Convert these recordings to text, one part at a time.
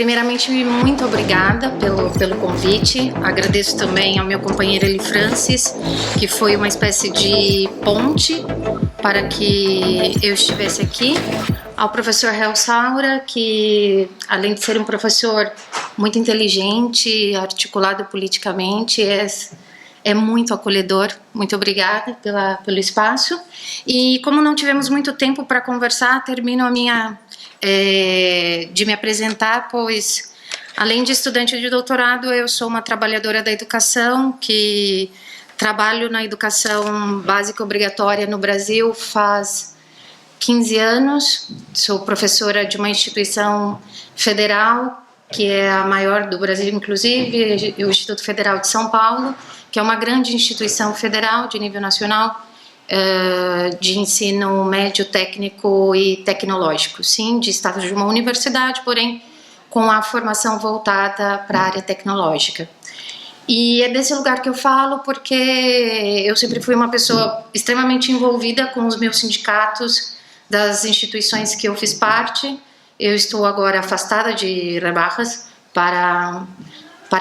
Primeiramente, muito obrigada pelo convite. Agradeço também ao meu companheiro Eli Francis, que foi uma espécie de ponte para que eu estivesse aqui. Ao professor Hel Saura, que além de ser um professor muito inteligente, articulado politicamente, é muito acolhedor. Muito obrigada pelo espaço. E como não tivemos muito tempo para conversar, termino de me apresentar, pois além de estudante de doutorado, eu sou uma trabalhadora da educação, que trabalho na educação básica obrigatória no Brasil faz 15 anos, sou professora de uma instituição federal, que é a maior do Brasil, inclusive, o Instituto Federal de São Paulo, que é uma grande instituição federal de nível nacional, de ensino médio, técnico e tecnológico, sim, de status de uma universidade, porém com a formação voltada para a área tecnológica. E é desse lugar que eu falo porque eu sempre fui uma pessoa extremamente envolvida com os meus sindicatos das instituições que eu fiz parte. Eu estou agora afastada de Rebarras para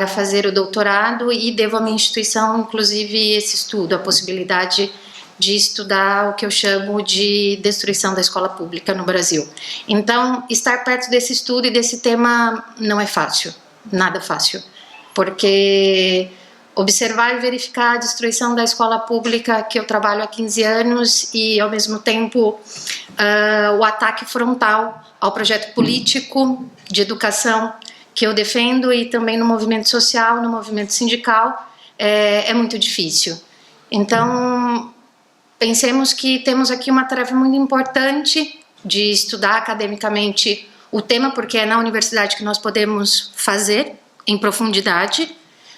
fazer o doutorado e devo à minha instituição, inclusive, esse estudo, a possibilidade de estudar o que eu chamo de destruição da escola pública no Brasil. Então, estar perto desse estudo e desse tema não é fácil, nada fácil, porque observar e verificar a destruição da escola pública que eu trabalho há 15 anos e, ao mesmo tempo, o ataque frontal ao projeto político de educação que eu defendo e também no movimento social, no movimento sindical, é muito difícil. Então, pensemos que temos aqui uma tarefa muito importante de estudar academicamente o tema, porque é na universidade que nós podemos fazer em profundidade,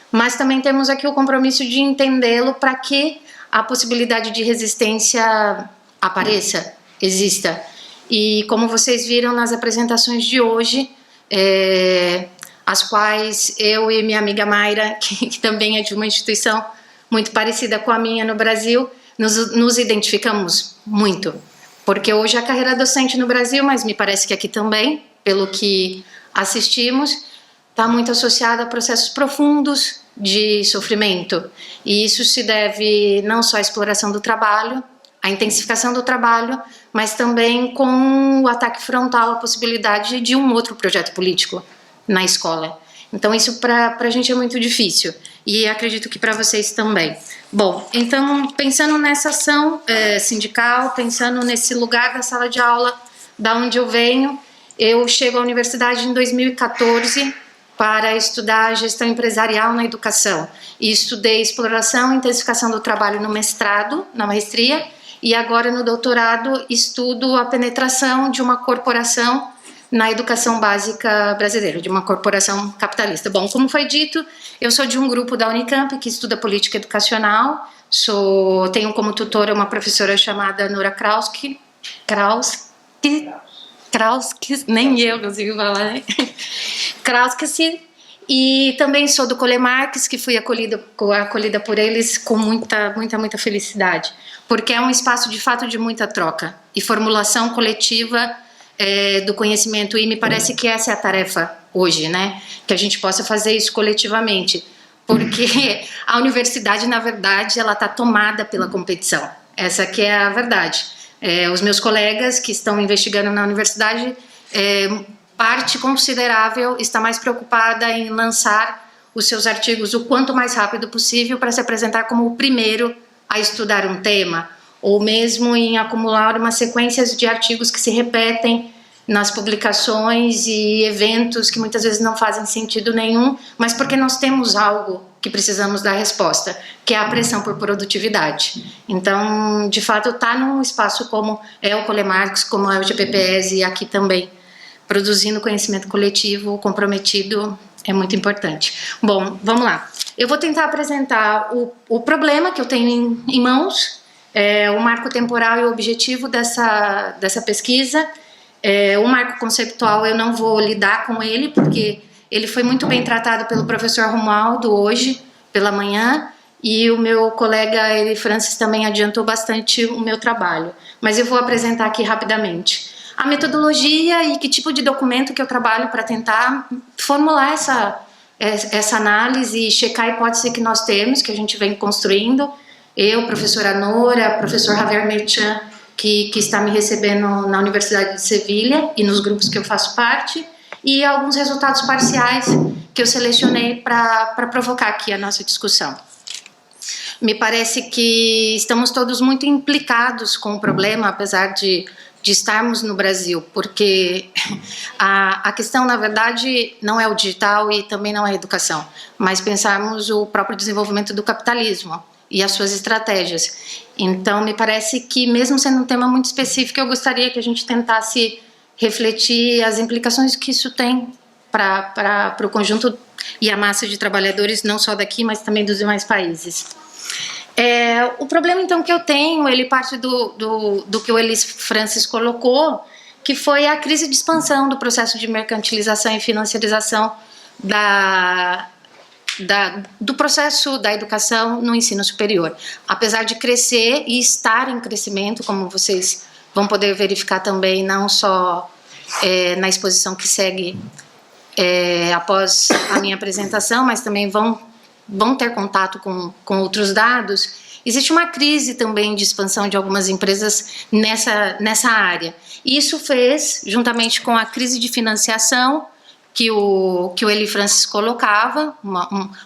mas também temos aqui o compromisso de entendê-lo para que a possibilidade de resistência apareça, exista. E como vocês viram nas apresentações de hoje, as quais eu e minha amiga Mayra, que também é de uma instituição muito parecida com a minha no Brasil, nos identificamos muito, porque hoje a carreira docente no Brasil, mas me parece que aqui também, pelo que assistimos, está muito associada a processos profundos de sofrimento, e isso se deve não só à exploração do trabalho, à intensificação do trabalho, mas também com o ataque frontal à possibilidade de um outro projeto político na escola. Então isso para a gente é muito difícil, e acredito que para vocês também. Bom, então pensando nessa ação sindical, pensando nesse lugar da sala de aula da onde eu venho, eu chego à universidade em 2014 para estudar gestão empresarial na educação, e estudei exploração e intensificação do trabalho no mestrado, na maestria, e agora no doutorado estudo a penetração de uma corporação na educação básica brasileira, de uma corporação capitalista. Bom, como foi dito, eu sou de um grupo da Unicamp que estuda política educacional, tenho como tutora uma professora chamada Nora Krauski, nem eu consigo falar, né? Krauski, e também sou do Cole Marx, que fui acolhida por eles com muita felicidade, porque é um espaço de fato de muita troca e formulação coletiva do conhecimento, e me parece que essa é a tarefa hoje, né? Que a gente possa fazer isso coletivamente, porque a universidade, na verdade, ela está tomada pela competição, essa que é a verdade. Os meus colegas que estão investigando na universidade, parte considerável está mais preocupada em lançar os seus artigos o quanto mais rápido possível para se apresentar como o primeiro a estudar um tema, ou mesmo em acumular uma sequência de artigos que se repetem nas publicações e eventos que muitas vezes não fazem sentido nenhum, mas porque nós temos algo que precisamos dar resposta, que é a pressão por produtividade. Então, de fato, estar num espaço como é o Cole Marx, como é o GPPS e aqui também, produzindo conhecimento coletivo comprometido, é muito importante. Bom, vamos lá. Eu vou tentar apresentar o problema que eu tenho em mãos, o marco temporal e o objetivo dessa pesquisa. O marco conceptual eu não vou lidar com ele, porque ele foi muito bem tratado pelo professor Romualdo hoje, pela manhã, e o meu colega Eli Francis também adiantou bastante o meu trabalho. Mas eu vou apresentar aqui rapidamente. a metodologia e que tipo de documento que eu trabalho para tentar formular essa análise e checar a hipótese que nós temos, que a gente vem construindo. Eu, professora Nora, professor Javier Merchan, que está me recebendo na Universidade de Sevilha e nos grupos que eu faço parte, e alguns resultados parciais que eu selecionei para provocar aqui a nossa discussão. Me parece que estamos todos muito implicados com o problema, apesar de estarmos no Brasil, porque a questão, na verdade, não é o digital e também não é a educação, mas pensarmos o próprio desenvolvimento do capitalismo e as suas estratégias. Então, me parece que, mesmo sendo um tema muito específico, eu gostaria que a gente tentasse refletir as implicações que isso tem para o conjunto e a massa de trabalhadores, não só daqui, mas também dos demais países. O problema, então, que eu tenho, ele parte do que o Elis Francis colocou, que foi a crise de expansão do processo de mercantilização e financiarização do processo da educação no ensino superior. Apesar de crescer e estar em crescimento, como vocês vão poder verificar também, não só na exposição que segue após a minha apresentação, mas também vão ter contato com outros dados, existe uma crise também de expansão de algumas empresas nessa área. E isso fez, juntamente com a crise de financiação que o Elis Francis colocava,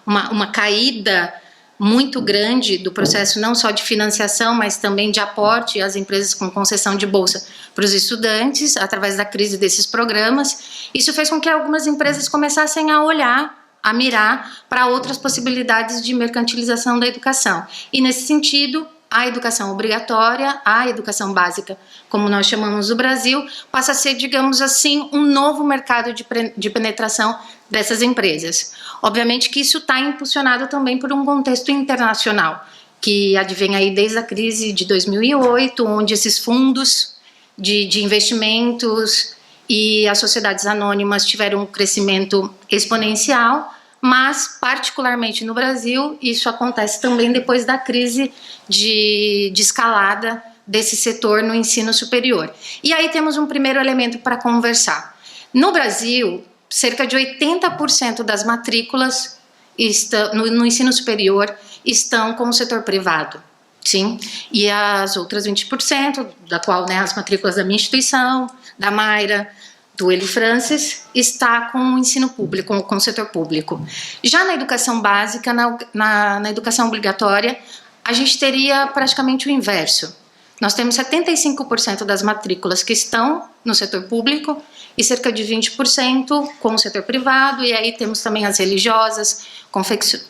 uma caída muito grande do processo, não só de financiação, mas também de aporte às empresas com concessão de bolsa para os estudantes, através da crise desses programas. Isso fez com que algumas empresas começassem a olhar, a mirar para outras possibilidades de mercantilização da educação. E, nesse sentido, a educação obrigatória, a educação básica, como nós chamamos no Brasil, passa a ser, digamos assim, um novo mercado de penetração dessas empresas. Obviamente que isso está impulsionado também por um contexto internacional, que advém aí desde a crise de 2008, onde esses fundos de investimentos e as sociedades anônimas tiveram um crescimento exponencial, mas, particularmente no Brasil, isso acontece também depois da crise de escalada desse setor no ensino superior. E aí temos um primeiro elemento para conversar. No Brasil, cerca de 80% das matrículas no ensino superior estão com o setor privado. Sim, e as outras 20%, da qual, né, as matrículas da minha instituição, da Mayra, do Elis Francis, está com o ensino público, com o setor público. Já na educação básica, na educação obrigatória, a gente teria praticamente o inverso. Nós temos 75% das matrículas que estão no setor público e cerca de 20% com o setor privado, e aí temos também as religiosas,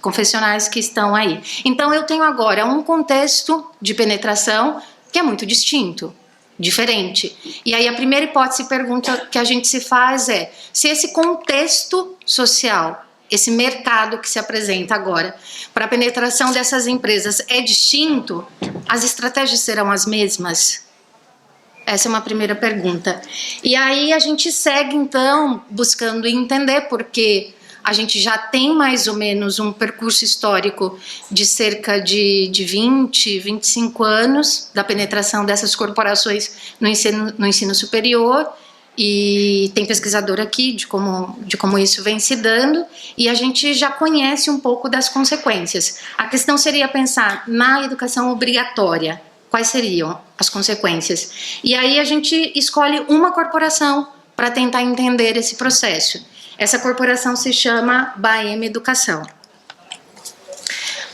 confessionais que estão aí. Então, eu tenho agora um contexto de penetração que é muito distinto, diferente. E aí a primeira hipótese e pergunta que a gente se faz é: se esse contexto social, esse mercado que se apresenta agora para a penetração dessas empresas é distinto, as estratégias serão as mesmas? Essa é uma primeira pergunta. E aí a gente segue, então, buscando entender, porque a gente já tem mais ou menos um percurso histórico de cerca de 20, 25 anos da penetração dessas corporações no ensino superior, e tem pesquisador aqui de como isso vem se dando, e a gente já conhece um pouco das consequências. A questão seria pensar na educação obrigatória, quais seriam as consequências? E aí a gente escolhe uma corporação para tentar entender esse processo. Essa corporação se chama Baema Educação.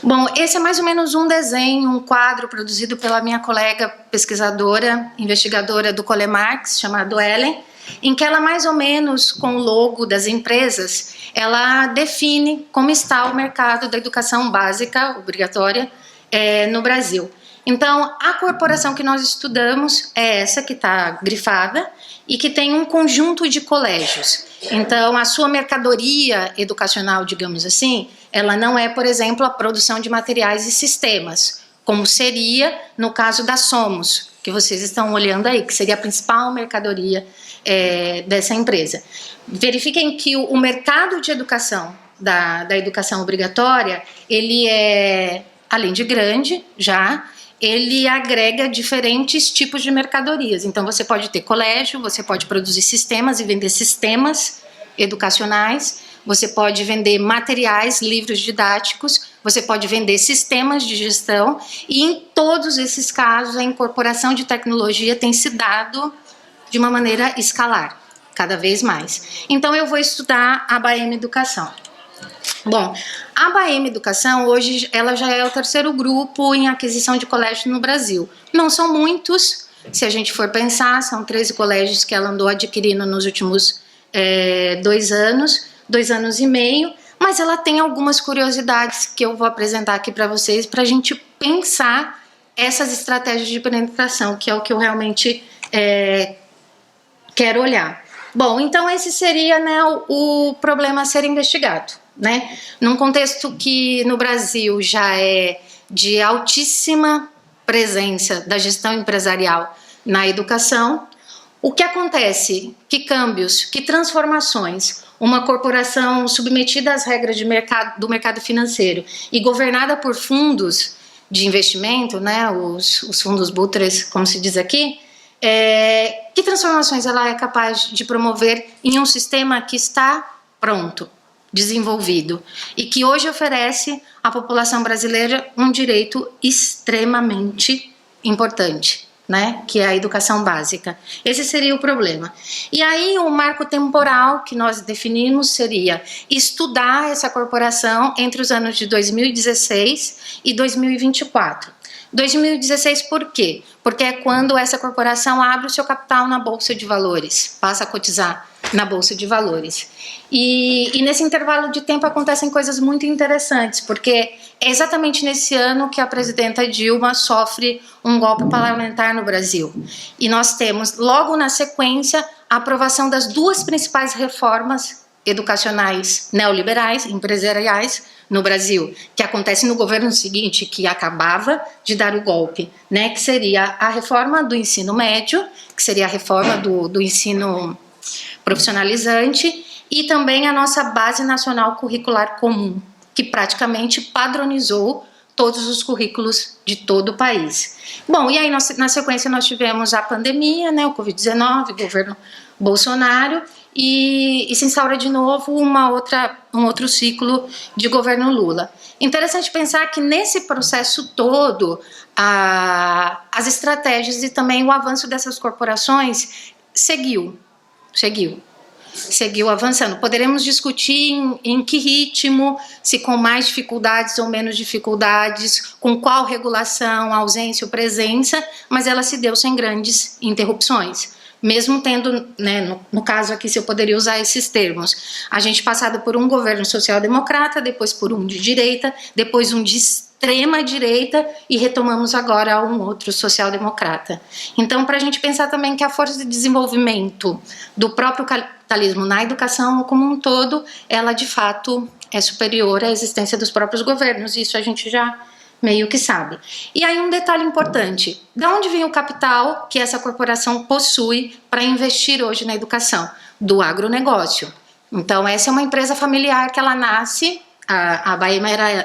Bom, esse é mais ou menos um desenho, um quadro produzido pela minha colega pesquisadora, investigadora do Cole Marx, chamado Ellen, em que ela, mais ou menos com o logo das empresas, ela define como está o mercado da educação básica obrigatória no Brasil. Então, a corporação que nós estudamos é essa que está grifada e que tem um conjunto de colégios. Então, a sua mercadoria educacional, digamos assim, ela não é, por exemplo, a produção de materiais e sistemas, como seria no caso da Somos, que vocês estão olhando aí, que seria a principal mercadoria dessa empresa. Verifiquem que o mercado de educação, da educação obrigatória, ele é, além de grande, já, ele agrega diferentes tipos de mercadorias. Então, você pode ter colégio, você pode produzir sistemas e vender sistemas educacionais, você pode vender materiais, livros didáticos, você pode vender sistemas de gestão, e em todos esses casos a incorporação de tecnologia tem se dado de uma maneira escalar, cada vez mais. Então eu vou estudar a BAEM Educação. Bom, a BAEM Educação hoje ela já é o terceiro grupo em aquisição de colégios no Brasil. Não são muitos, se a gente for pensar, são 13 colégios que ela andou adquirindo nos últimos 2 anos e meio, mas ela tem algumas curiosidades que eu vou apresentar aqui para vocês, para a gente pensar essas estratégias de penetração, que é o que eu realmente quero olhar. Bom, então esse seria, né, o problema a ser investigado, né? Num contexto que no Brasil já é de altíssima presença da gestão empresarial na educação, o que acontece? Que câmbios, que transformações uma corporação submetida às regras do mercado financeiro e governada por fundos de investimento, né, os fundos buitres, como se diz aqui, que transformações ela é capaz de promover em um sistema que está pronto, desenvolvido, e que hoje oferece à população brasileira um direito extremamente importante, né, que é a educação básica. Esse seria o problema. E aí o marco temporal que nós definimos seria estudar essa corporação entre os anos de 2016 e 2024. 2016 por quê? Porque é quando essa corporação abre o seu capital na Bolsa de Valores, passa a cotizar na Bolsa de Valores. E nesse intervalo de tempo acontecem coisas muito interessantes, porque é exatamente nesse ano que a presidenta Dilma sofre um golpe parlamentar no Brasil. E nós temos, logo na sequência, a aprovação das 2 principais reformas educacionais neoliberais, empresariais, no Brasil, que acontece no governo seguinte, que acabava de dar o golpe, né, que seria a reforma do ensino médio, que seria a reforma do ensino profissionalizante, e também a nossa Base Nacional Curricular Comum, que praticamente padronizou todos os currículos de todo o país. Bom, e aí na sequência nós tivemos a pandemia, né, o Covid-19, o governo Bolsonaro, e se instaura de novo um outro ciclo de governo Lula. Interessante pensar que nesse processo todo, as estratégias e também o avanço dessas corporações seguiu avançando. Poderemos discutir em que ritmo, se com mais dificuldades ou menos dificuldades, com qual regulação, ausência ou presença, mas ela se deu sem grandes interrupções. Mesmo tendo, né, no caso aqui, se eu poderia usar esses termos, a gente passado por um governo social-democrata, depois por um de direita, depois um de extrema direita e retomamos agora um outro social-democrata. Então, para a gente pensar também que a força de desenvolvimento do próprio capitalismo na educação como um todo, ela de fato é superior à existência dos próprios governos, isso a gente já meio que sabe. E aí um detalhe importante, de onde vem o capital que essa corporação possui para investir hoje na educação? Do agronegócio. Então essa é uma empresa familiar que ela nasce, a BAEM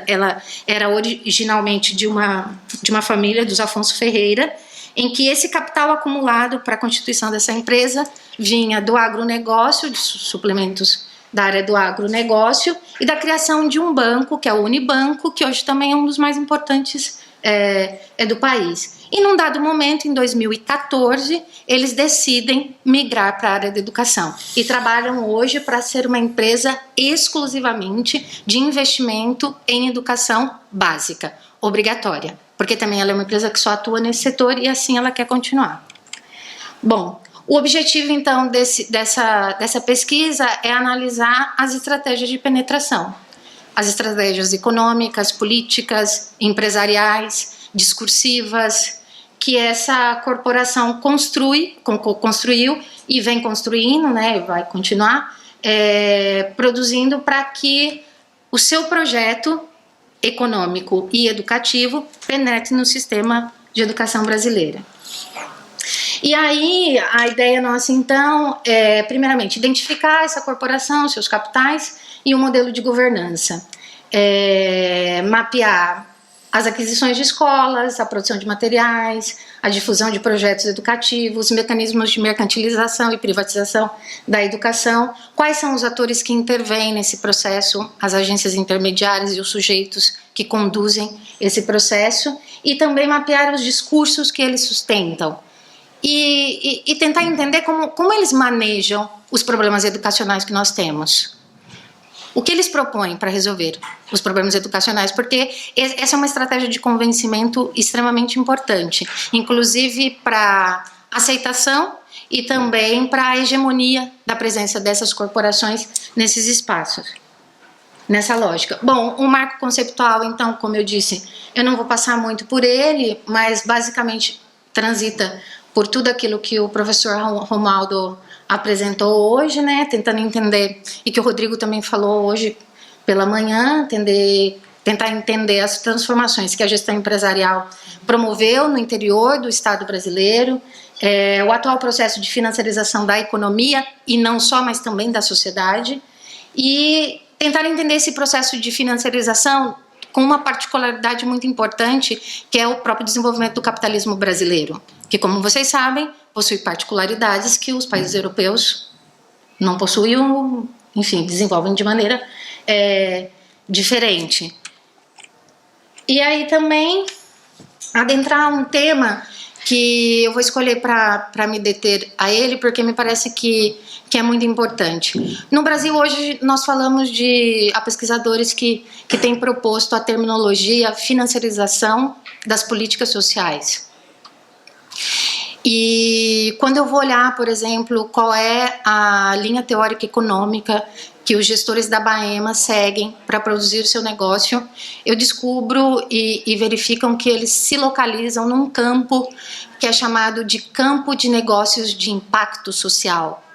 ela era originalmente de uma família dos Afonso Ferreira, em que esse capital acumulado para a constituição dessa empresa vinha do agronegócio, de suplementos da área do agronegócio e da criação de um banco, que é o Unibanco, que hoje também é um dos mais importantes do país. E num dado momento, em 2014, eles decidem migrar para a área da educação e trabalham hoje para ser uma empresa exclusivamente de investimento em educação básica, obrigatória, porque também ela é uma empresa que só atua nesse setor e assim ela quer continuar. Bom, o objetivo, então, dessa pesquisa é analisar as estratégias de penetração, as estratégias econômicas, políticas, empresariais, discursivas, que essa corporação construiu e vem construindo, né, vai continuar produzindo para que o seu projeto econômico e educativo penetre no sistema de educação brasileira. E aí, a ideia nossa, então, é, primeiramente, identificar essa corporação, seus capitais e o modelo de governança. Mapear as aquisições de escolas, a produção de materiais, a difusão de projetos educativos, mecanismos de mercantilização e privatização da educação, quais são os atores que intervêm nesse processo, as agências intermediárias e os sujeitos que conduzem esse processo, e também mapear os discursos que eles sustentam. E tentar entender como eles manejam os problemas educacionais que nós temos. O que eles propõem para resolver os problemas educacionais, porque essa é uma estratégia de convencimento extremamente importante, inclusive para aceitação e também para a hegemonia da presença dessas corporações nesses espaços, nessa lógica. Bom, o marco conceptual, então, como eu disse, eu não vou passar muito por ele, mas basicamente transita por tudo aquilo que o professor Romualdo apresentou hoje, né, tentando entender, e que o Rodrigo também falou hoje pela manhã, tentar entender as transformações que a gestão empresarial promoveu no interior do Estado brasileiro, o atual processo de financiarização da economia, e não só, mas também da sociedade, e tentar entender esse processo de financiarização com uma particularidade muito importante, que é o próprio desenvolvimento do capitalismo brasileiro, que, como vocês sabem, possui particularidades que os países europeus não possuem, enfim, desenvolvem de maneira diferente. E aí também adentrar um tema que eu vou escolher para me deter a ele, porque me parece que é muito importante. No Brasil, hoje, nós falamos há pesquisadores que têm proposto a terminologia financiarização das políticas sociais. E quando eu vou olhar, por exemplo, qual é a linha teórica econômica que os gestores da Baema seguem para produzir o seu negócio, eu descubro e verificam que eles se localizam num campo que é chamado de campo de negócios de impacto social.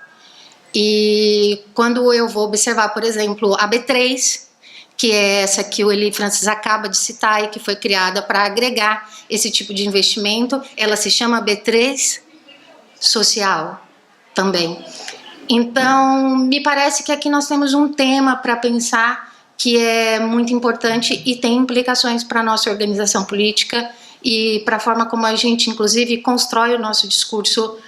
E quando eu vou observar, por exemplo, a B3, que é essa que o Eli Francis acaba de citar e que foi criada para agregar esse tipo de investimento, ela se chama B3 Social também. Então, me parece que aqui nós temos um tema para pensar que é muito importante e tem implicações para a nossa organização política e para a forma como a gente, inclusive, constrói o nosso discurso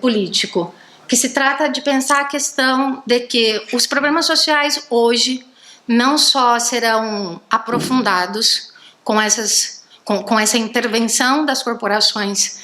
político. Que se trata de pensar a questão de que os problemas sociais hoje não só serão aprofundados com essa intervenção das corporações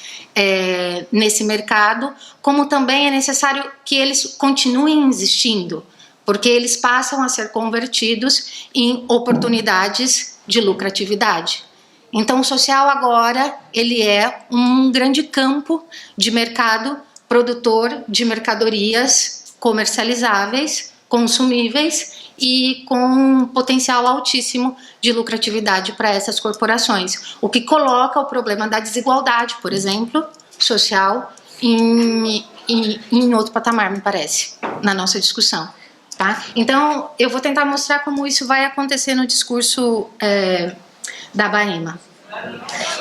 nesse mercado, como também é necessário que eles continuem existindo, porque eles passam a ser convertidos em oportunidades de lucratividade. Então, o social agora ele é um grande campo de mercado produtor de mercadorias comercializáveis, consumíveis e com um potencial altíssimo de lucratividade para essas corporações, o que coloca o problema da desigualdade, por exemplo, social, em outro patamar, me parece, na nossa discussão. Tá? Então, eu vou tentar mostrar como isso vai acontecer no discurso da Baema.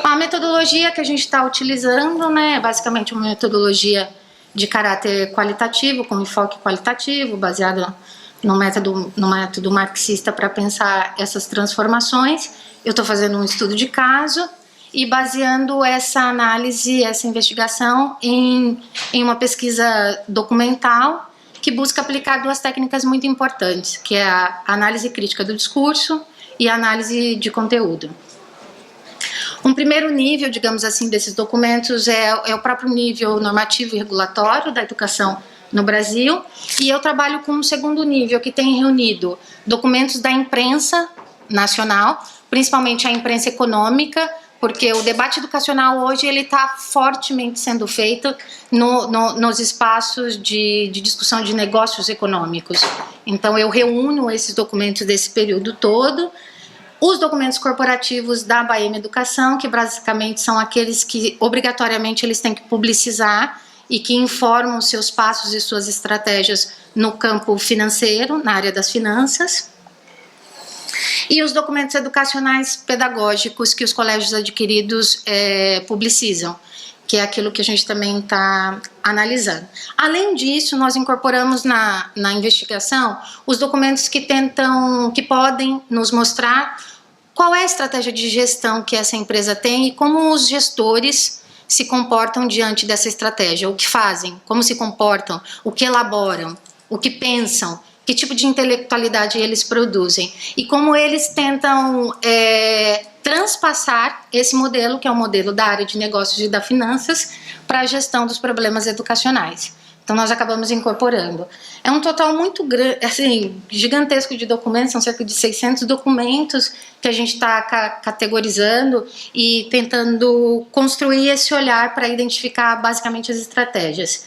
A metodologia que a gente está utilizando, né, é basicamente uma metodologia de caráter qualitativo, com enfoque qualitativo, baseado no método marxista para pensar essas transformações. Eu estou fazendo um estudo de caso e baseando essa análise, essa investigação em uma pesquisa documental que busca aplicar duas técnicas muito importantes, que é a análise crítica do discurso e a análise de conteúdo. Um primeiro nível, digamos assim, desses documentos é o próprio nível normativo e regulatório da educação no Brasil, e eu trabalho com um segundo nível que tem reunido documentos da imprensa nacional, principalmente a imprensa econômica, porque o debate educacional hoje ele está fortemente sendo feito nos espaços de discussão de negócios econômicos. Então eu reúno esses documentos desse período todo, os documentos corporativos da Baema Educação, que basicamente são aqueles que obrigatoriamente eles têm que publicizar e que informam seus passos e suas estratégias no campo financeiro, na área das finanças. E os documentos educacionais pedagógicos que os colégios adquiridos publicizam, que é aquilo que a gente também está analisando. Além disso, nós incorporamos na investigação os documentos que podem nos mostrar qual é a estratégia de gestão que essa empresa tem e como os gestores se comportam diante dessa estratégia, o que fazem, como se comportam, o que elaboram, o que pensam, que tipo de intelectualidade eles produzem e como eles tentam transpassar esse modelo, que é o modelo da área de negócios e da finanças, para a gestão dos problemas educacionais. Então, nós acabamos incorporando. É um total muito grande, assim, gigantesco de documentos, são cerca de 600 documentos que a gente está categorizando e tentando construir esse olhar para identificar basicamente as estratégias.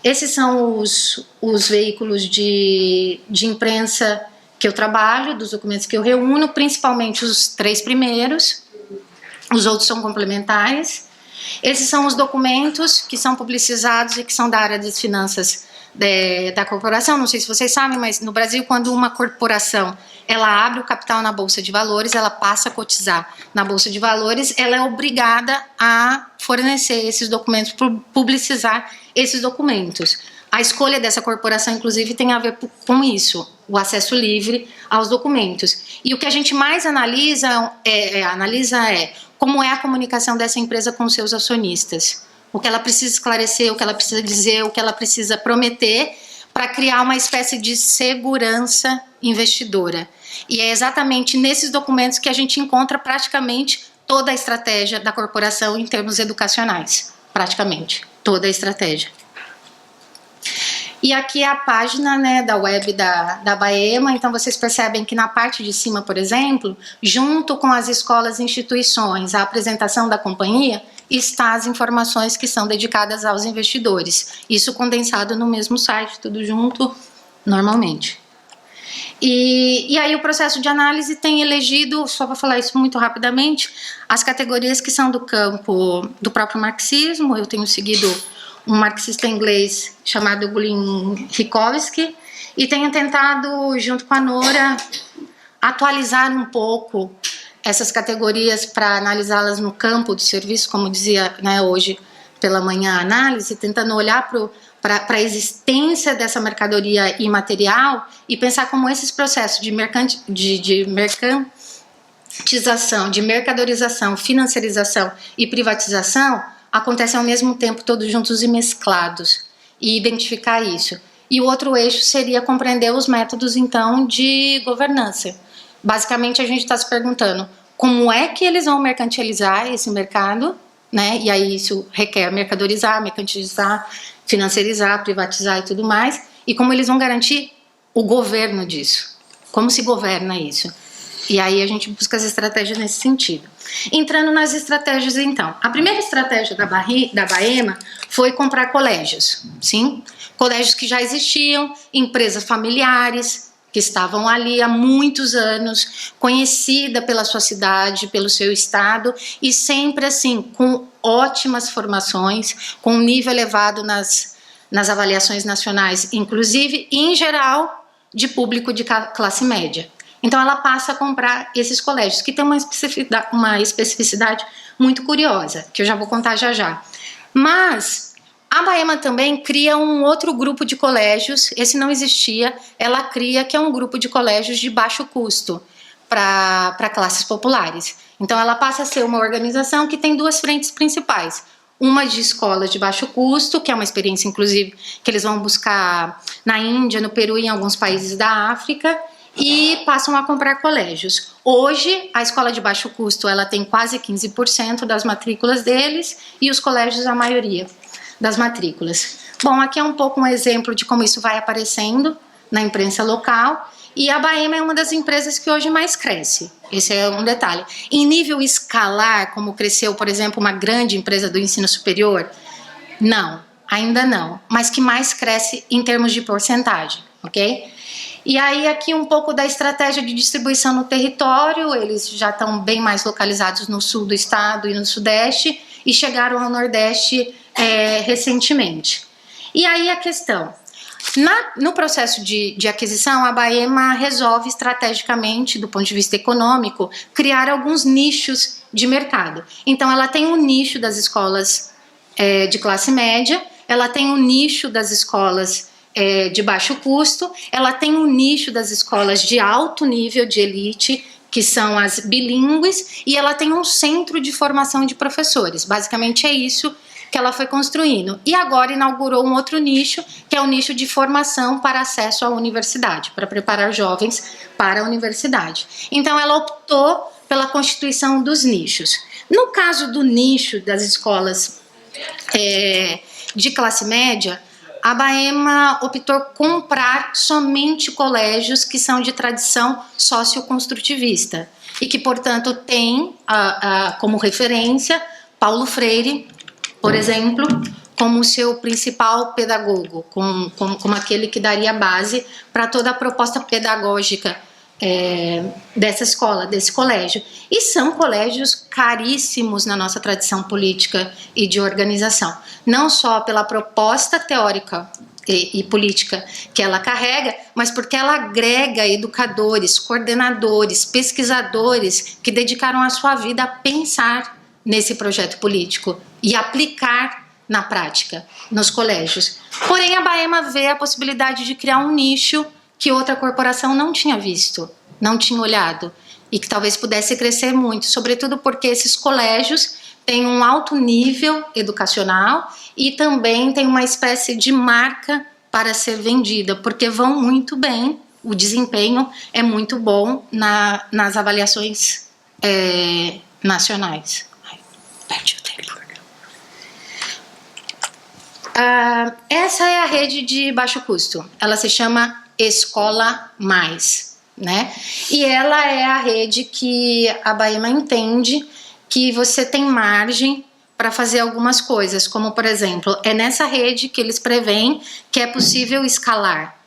Esses são os veículos de imprensa que eu trabalho, dos documentos que eu reúno, principalmente os 3 primeiros, os outros são complementares. Esses são os documentos que são publicizados e que são da área das finanças da corporação. Não sei se vocês sabem, mas no Brasil, quando uma corporação ela abre o capital na Bolsa de Valores, ela passa a cotizar na Bolsa de Valores, ela é obrigada a fornecer esses documentos, publicizar esses documentos. A escolha dessa corporação, inclusive, tem a ver com isso, o acesso livre aos documentos. E o que a gente mais analisa é como é a comunicação dessa empresa com seus acionistas. O que ela precisa esclarecer, o que ela precisa dizer, o que ela precisa prometer para criar uma espécie de segurança investidora. E é exatamente nesses documentos que a gente encontra praticamente toda a estratégia da corporação em termos educacionais. Praticamente toda a estratégia. E aqui é a página, né, da web da Baema. Então vocês percebem que na parte de cima, por exemplo, junto com as escolas e instituições, a apresentação da companhia, está as informações que são dedicadas aos investidores. Isso condensado no mesmo site, tudo junto, normalmente. E aí o processo de análise tem elegido, só para falar isso muito rapidamente, as categorias que são do campo do próprio marxismo. Eu tenho seguido um marxista inglês chamado Glyn Rikowski e tenho tentado, junto com a Nora, atualizar um pouco essas categorias para analisá-las no campo do serviço, como dizia, né, hoje pela manhã a análise, tentando olhar para a existência dessa mercadoria imaterial e pensar como esses processos de mercantilização, de mercadorização, financiarização e privatização acontecem ao mesmo tempo, todos juntos e mesclados, e identificar isso. E o outro eixo seria compreender os métodos, então, de governança. Basicamente, a gente está se perguntando como é que eles vão mercantilizar esse mercado, né? E aí isso requer mercadorizar, mercantilizar, financiarizar, privatizar e tudo mais, e como eles vão garantir o governo disso, como se governa isso. E aí a gente busca as estratégias nesse sentido. Entrando nas estratégias, então. A primeira estratégia da Baema foi comprar colégios, sim? Colégios que já existiam, empresas familiares, que estavam ali há muitos anos, conhecida pela sua cidade, pelo seu estado, e sempre assim, com ótimas formações, com um nível elevado nas avaliações nacionais, inclusive, e em geral, de público de classe média. Então ela passa a comprar esses colégios, que tem uma especificidade muito curiosa, que eu já vou contar já já. Mas a Baema também cria um outro grupo de colégios, esse não existia, ela cria, que é um grupo de colégios de baixo custo para classes populares. Então ela passa a ser uma organização que tem 2 frentes principais. Uma de escolas de baixo custo, que é uma experiência, inclusive, que eles vão buscar na Índia, no Peru e em alguns países da África, e passam a comprar colégios. Hoje, a escola de baixo custo ela tem quase 15% das matrículas deles e os colégios a maioria das matrículas. Bom, aqui é um pouco um exemplo de como isso vai aparecendo na imprensa local, e a Baema é uma das empresas que hoje mais cresce. Esse é um detalhe. Em nível escalar, como cresceu, por exemplo, uma grande empresa do ensino superior, não, ainda não, mas que mais cresce em termos de porcentagem, ok? E aí aqui um pouco da estratégia de distribuição no território, eles já estão bem mais localizados no sul do estado e no sudeste, e chegaram ao nordeste recentemente. E aí a questão, no processo de aquisição, a Baema resolve estrategicamente, do ponto de vista econômico, criar alguns nichos de mercado. Então ela tem um nicho das escolas de classe média, ela tem um nicho das escolas de baixo custo, ela tem um nicho das escolas de alto nível de elite, que são as bilíngues, e ela tem um centro de formação de professores. Basicamente é isso que ela foi construindo. E agora inaugurou um outro nicho, que é o nicho de formação para acesso à universidade, para preparar jovens para a universidade. Então ela optou pela constituição dos nichos. No caso do nicho das escolas de classe média, a Baema optou por comprar somente colégios que são de tradição socioconstrutivista e que, portanto, tem como referência Paulo Freire, por exemplo, como seu principal pedagogo, como aquele que daria base para toda a proposta pedagógica dessa escola, desse colégio. E são colégios caríssimos na nossa tradição política e de organização, não só pela proposta teórica e política que ela carrega, mas porque ela agrega educadores, coordenadores, pesquisadores que dedicaram a sua vida a pensar nesse projeto político e aplicar na prática, nos colégios. Porém, a Baema vê a possibilidade de criar um nicho que outra corporação não tinha visto, não tinha olhado, e que talvez pudesse crescer muito, sobretudo porque esses colégios têm um alto nível educacional e também tem uma espécie de marca para ser vendida, porque vão muito bem, o desempenho é muito bom nas avaliações nacionais. Ai, perdi o tempo. Essa é a rede de baixo custo, ela se chama Escola Mais, né? E ela é a rede que a Baema entende que você tem margem para fazer algumas coisas, como, por exemplo, é nessa rede que eles preveem que é possível escalar.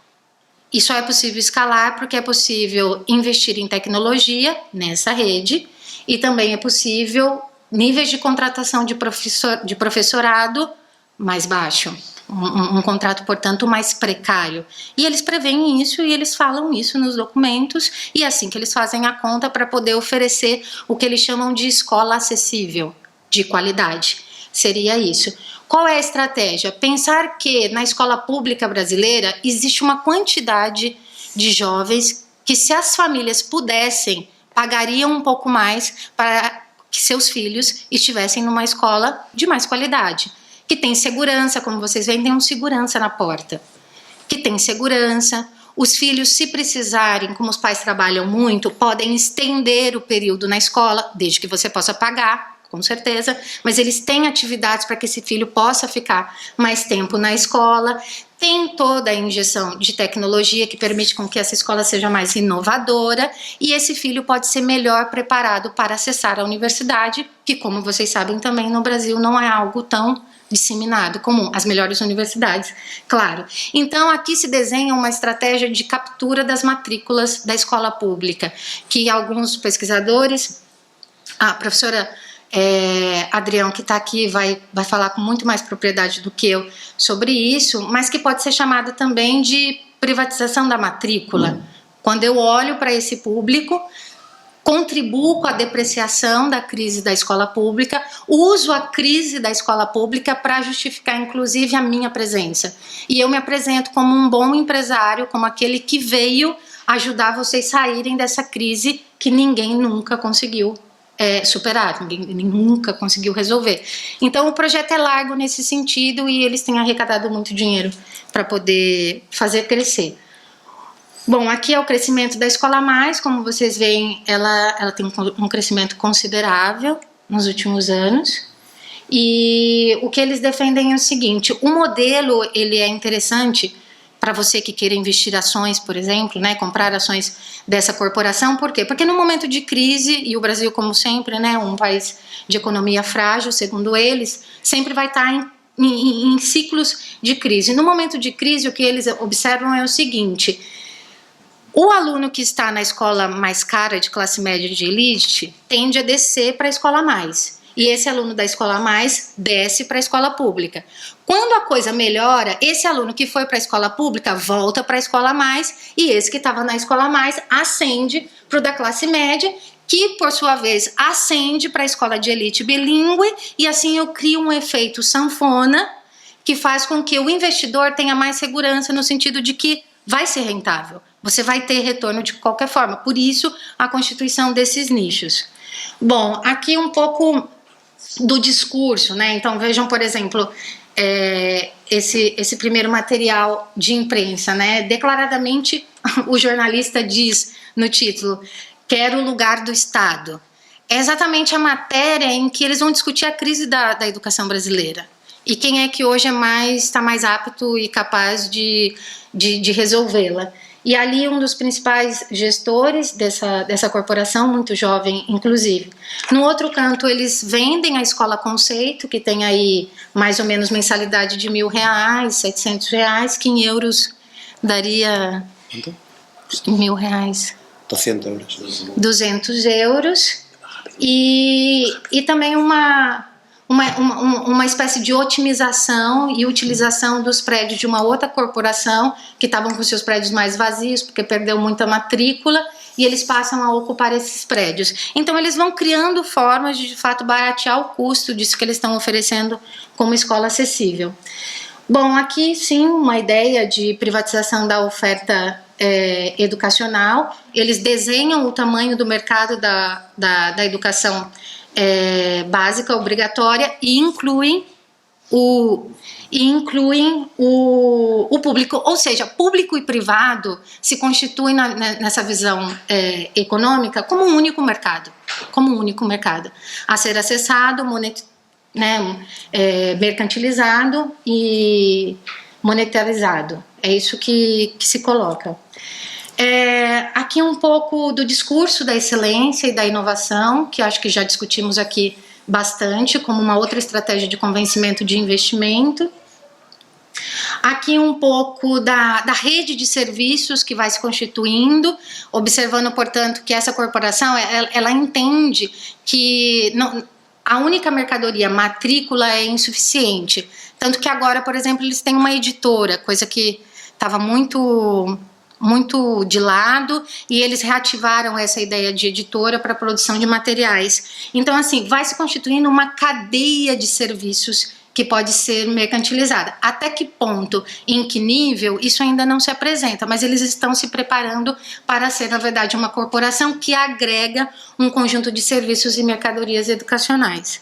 E só é possível escalar porque é possível investir em tecnologia nessa rede e também é possível níveis de contratação de professorado mais baixo. Um contrato, portanto, mais precário. E eles preveem isso e eles falam isso nos documentos, e é assim que eles fazem a conta para poder oferecer o que eles chamam de escola acessível, de qualidade. Seria isso. Qual é a estratégia? Pensar que na escola pública brasileira existe uma quantidade de jovens que, se as famílias pudessem, pagariam um pouco mais para que seus filhos estivessem numa escola de mais qualidade. Que tem segurança, como vocês veem, tem um segurança na porta, que tem segurança, os filhos, se precisarem, como os pais trabalham muito, podem estender o período na escola, desde que você possa pagar, com certeza, mas eles têm atividades para que esse filho possa ficar mais tempo na escola, tem toda a injeção de tecnologia que permite com que essa escola seja mais inovadora, e esse filho pode ser melhor preparado para acessar a universidade, que, como vocês sabem também, no Brasil não é algo tão disseminado, comum, as melhores universidades, claro. Então, aqui se desenha uma estratégia de captura das matrículas da escola pública, que alguns pesquisadores, a professora Adrião, que está aqui, vai falar com muito mais propriedade do que eu sobre isso, mas que pode ser chamada também de privatização da matrícula. Quando eu olho para esse público, contribuo com a depreciação da crise da escola pública, uso a crise da escola pública para justificar, inclusive, a minha presença. E eu me apresento como um bom empresário, como aquele que veio ajudar vocês saírem dessa crise que ninguém nunca conseguiu superar, ninguém nunca conseguiu resolver. Então, o projeto é largo nesse sentido e eles têm arrecadado muito dinheiro para poder fazer crescer. Bom, aqui é o crescimento da Escola Mais, como vocês veem, ela tem um crescimento considerável nos últimos anos, e o que eles defendem é o seguinte: o modelo, ele é interessante para você que queira investir ações, por exemplo, né, comprar ações dessa corporação. Por quê? Porque no momento de crise, e o Brasil, como sempre, né, um país de economia frágil, segundo eles, sempre vai estar em ciclos de crise. No momento de crise, o que eles observam é o seguinte: o aluno que está na escola mais cara, de classe média de elite, tende a descer para a Escola Mais. E esse aluno da Escola Mais desce para a escola pública. Quando a coisa melhora, esse aluno que foi para a escola pública volta para a Escola Mais, e esse que estava na Escola Mais ascende para o da classe média, que por sua vez ascende para a escola de elite bilíngue, e assim eu crio um efeito sanfona que faz com que o investidor tenha mais segurança no sentido de que vai ser rentável. você vai ter retorno de qualquer forma. Por isso, a constituição desses nichos. Bom, aqui um pouco do discurso, né? Então, vejam, por exemplo, esse primeiro material de imprensa, né? Declaradamente, o jornalista diz no título: quero o lugar do Estado. É exatamente a matéria em que eles vão discutir a crise da educação brasileira. E quem é que hoje está mais apto e capaz de resolvê-la. E ali um dos principais gestores dessa corporação, muito jovem inclusive. No outro canto, eles vendem a Escola Conceito, que tem aí mais ou menos mensalidade de R$1.000, R$700, que em euros daria R$1.000. 200 euros. 200 euros. E também uma espécie de otimização e utilização dos prédios de uma outra corporação que estavam com seus prédios mais vazios porque perdeu muita matrícula e eles passam a ocupar esses prédios. Então eles vão criando formas de fato baratear o custo disso que eles estão oferecendo como escola acessível. Bom, aqui sim uma ideia de privatização da oferta educacional. Eles desenham o tamanho do mercado da educação básica, obrigatória, e incluem o público, ou seja, público e privado se constituem nessa visão econômica como um único mercado, a ser acessado, mercantilizado e monetarizado. É isso que se coloca. Aqui um pouco do discurso da excelência e da inovação, que acho que já discutimos aqui bastante, como uma outra estratégia de convencimento de investimento. Aqui um pouco da rede de serviços que vai se constituindo, observando, portanto, que essa corporação ela entende que a única mercadoria, matrícula, é insuficiente. Tanto que agora, por exemplo, eles têm uma editora, coisa que estava muito de lado, e eles reativaram essa ideia de editora para a produção de materiais. Então, assim, vai se constituindo uma cadeia de serviços que pode ser mercantilizada. Até que ponto, em que nível, isso ainda não se apresenta, mas eles estão se preparando para ser, na verdade, uma corporação que agrega um conjunto de serviços e mercadorias educacionais.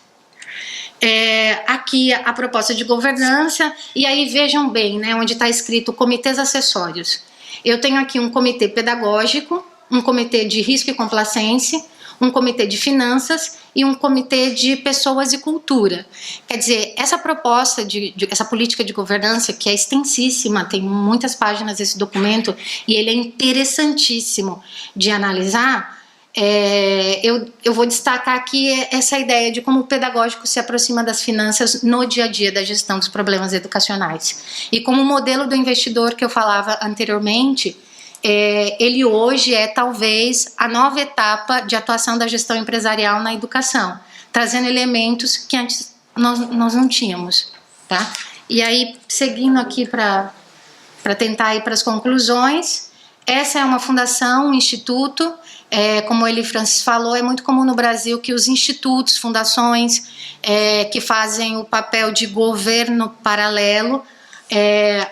Aqui a proposta de governança, e aí vejam bem, né, onde está escrito comitês acessórios. Eu tenho aqui um comitê pedagógico, um comitê de risco e complacência, um comitê de finanças e um comitê de pessoas e cultura. Quer dizer, essa proposta, essa política de governança, que é extensíssima, tem muitas páginas esse documento, e ele é interessantíssimo de analisar. Eu vou destacar aqui essa ideia de como o pedagógico se aproxima das finanças no dia a dia da gestão dos problemas educacionais. E como o modelo do investidor que eu falava anteriormente, ele hoje é talvez a nova etapa de atuação da gestão empresarial na educação, trazendo elementos que antes nós não tínhamos, tá? E aí, seguindo aqui para tentar ir para as conclusões, essa é uma fundação, um instituto. Como ele Francis falou, é muito comum no Brasil que os institutos, fundações que fazem o papel de governo paralelo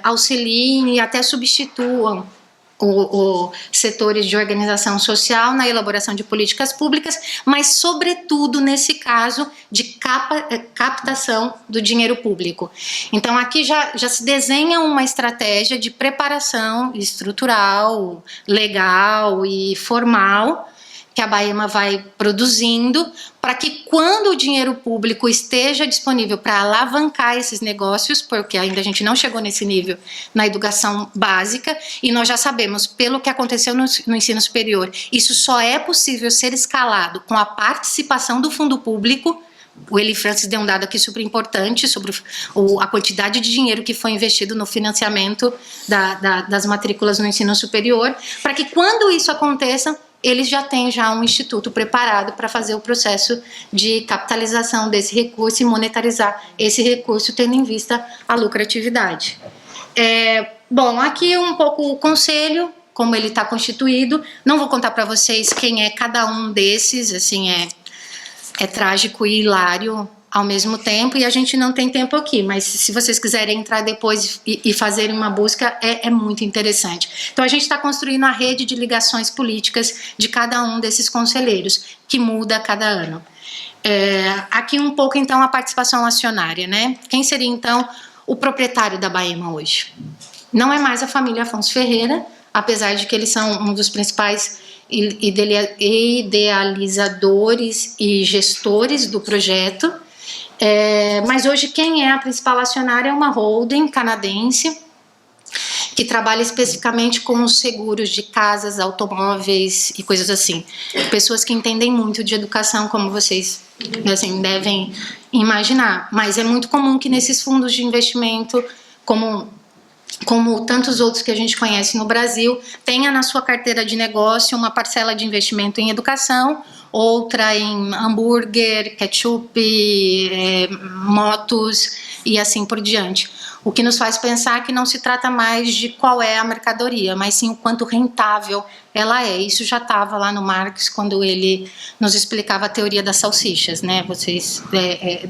auxiliem e até substituam os setores de organização social na elaboração de políticas públicas, mas sobretudo nesse caso de captação do dinheiro público. Então aqui já se desenha uma estratégia de preparação estrutural, legal e formal que a Abaema vai produzindo, para que quando o dinheiro público esteja disponível para alavancar esses negócios, porque ainda a gente não chegou nesse nível na educação básica, e nós já sabemos, pelo que aconteceu no ensino superior, isso só é possível ser escalado com a participação do fundo público. O Eli Francis deu um dado aqui super importante sobre a quantidade de dinheiro que foi investido no financiamento das matrículas no ensino superior, para que quando isso aconteça, eles já têm um instituto preparado para fazer o processo de capitalização desse recurso e monetarizar esse recurso, tendo em vista a lucratividade. Bom, aqui um pouco o conselho, como ele está constituído. Não vou contar para vocês quem é cada um desses, assim, é trágico e hilário ao mesmo tempo, e a gente não tem tempo aqui, mas se vocês quiserem entrar depois e fazerem uma busca, é muito interessante. Então a gente está construindo a rede de ligações políticas de cada um desses conselheiros, que muda a cada ano. Aqui um pouco então a participação acionária, né? Quem seria então o proprietário da Baema hoje? Não é mais a família Afonso Ferreira, apesar de que eles são um dos principais idealizadores e gestores do projeto, mas hoje quem é a principal acionária é uma holding canadense que trabalha especificamente com os seguros de casas, automóveis e coisas assim. Pessoas que entendem muito de educação, como vocês assim, devem imaginar. Mas é muito comum que nesses fundos de investimento, como tantos outros que a gente conhece no Brasil, tenha na sua carteira de negócio uma parcela de investimento em educação, outra em hambúrguer, ketchup, motos e assim por diante. O que nos faz pensar que não se trata mais de qual é a mercadoria, mas sim o quanto rentável ela é. Isso já estava lá no Marx quando ele nos explicava a teoria das salsichas, né? Vocês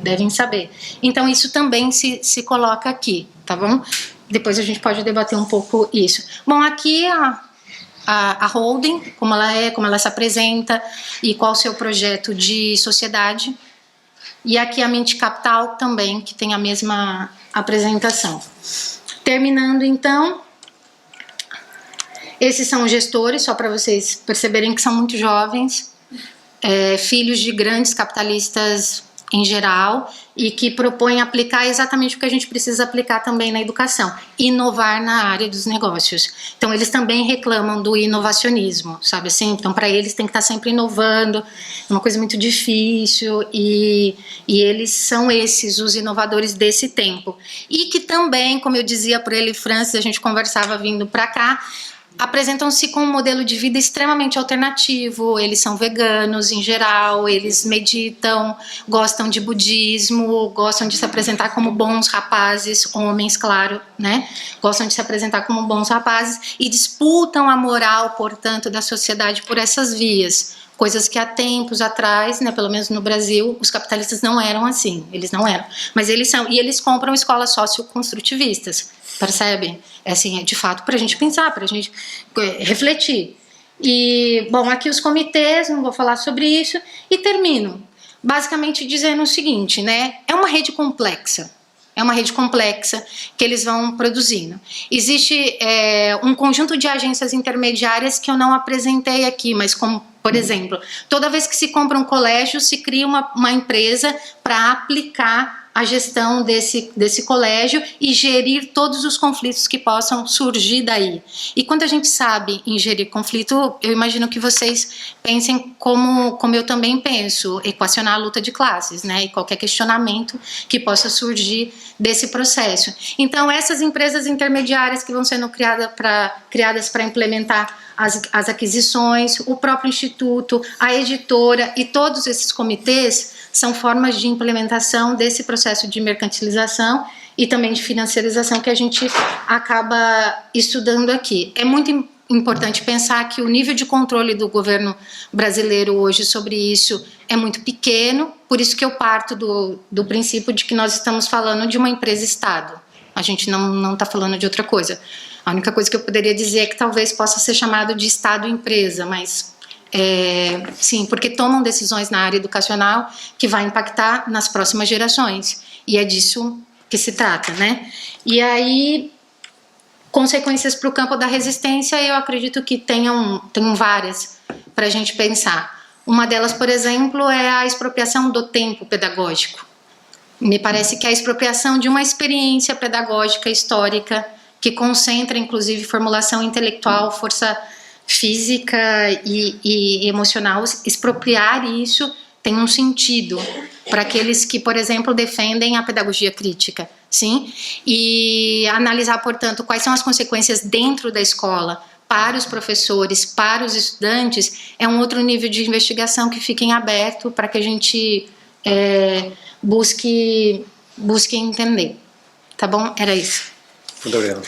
devem saber. Então isso também se coloca aqui, tá bom? Depois a gente pode debater um pouco isso. Bom, aqui a holding, como ela se apresenta e qual o seu projeto de sociedade. E aqui a Mente Capital também, que tem a mesma apresentação. Terminando então, esses são os gestores, só para vocês perceberem que são muito jovens, filhos de grandes capitalistas em geral, e que propõem aplicar exatamente o que a gente precisa aplicar também na educação, inovar na área dos negócios. Então eles também reclamam do inovacionismo, sabe assim? Então para eles tem que estar sempre inovando, é uma coisa muito difícil, e eles são esses os inovadores desse tempo. E que também, como eu dizia para ele, Francis, a gente conversava vindo para cá, apresentam-se com um modelo de vida extremamente alternativo. Eles são veganos em geral, eles meditam, gostam de budismo, gostam de se apresentar como bons rapazes, homens, claro, né? Gostam de se apresentar como bons rapazes e disputam a moral, portanto, da sociedade por essas vias. Coisas que há tempos atrás, né, pelo menos no Brasil, os capitalistas não eram assim, eles não eram. Mas eles são, e eles compram escolas socioconstrutivistas, percebem? Assim, é de fato para a gente pensar, para a gente refletir. E, bom, aqui os comitês, não vou falar sobre isso, e termino basicamente dizendo o seguinte, né, é uma rede complexa. É uma rede complexa que eles vão produzindo. Existe um conjunto de agências intermediárias que eu não apresentei aqui, mas como, por exemplo, toda vez que se compra um colégio, se cria uma empresa para aplicar a gestão desse colégio e gerir todos os conflitos que possam surgir daí. E quando a gente sabe em gerir conflito, eu imagino que vocês pensem como eu também penso, equacionar a luta de classes, né? E qualquer questionamento que possa surgir desse processo. Então, essas empresas intermediárias que vão sendo criadas para implementar as aquisições, o próprio instituto, a editora e todos esses comitês são formas de implementação desse processo de mercantilização e também de financiarização que a gente acaba estudando aqui. É muito importante pensar que o nível de controle do governo brasileiro hoje sobre isso é muito pequeno, por isso que eu parto do princípio de que nós estamos falando de uma empresa-estado. A gente não está falando de outra coisa. A única coisa que eu poderia dizer é que talvez possa ser chamado de Estado-empresa, mas sim, porque tomam decisões na área educacional que vai impactar nas próximas gerações. E é disso que se trata, né? E aí, consequências para o campo da resistência, eu acredito que tenham várias para a gente pensar. Uma delas, por exemplo, é a expropriação do tempo pedagógico. Me parece que é a expropriação de uma experiência pedagógica histórica que concentra, inclusive, formulação intelectual, força física e emocional. Expropriar isso tem um sentido para aqueles que, por exemplo, defendem a pedagogia crítica, sim? E analisar, portanto, quais são as consequências dentro da escola para os professores, para os estudantes, é um outro nível de investigação que fica em aberto para que a gente busque entender. Tá bom? Era isso. Muito obrigado.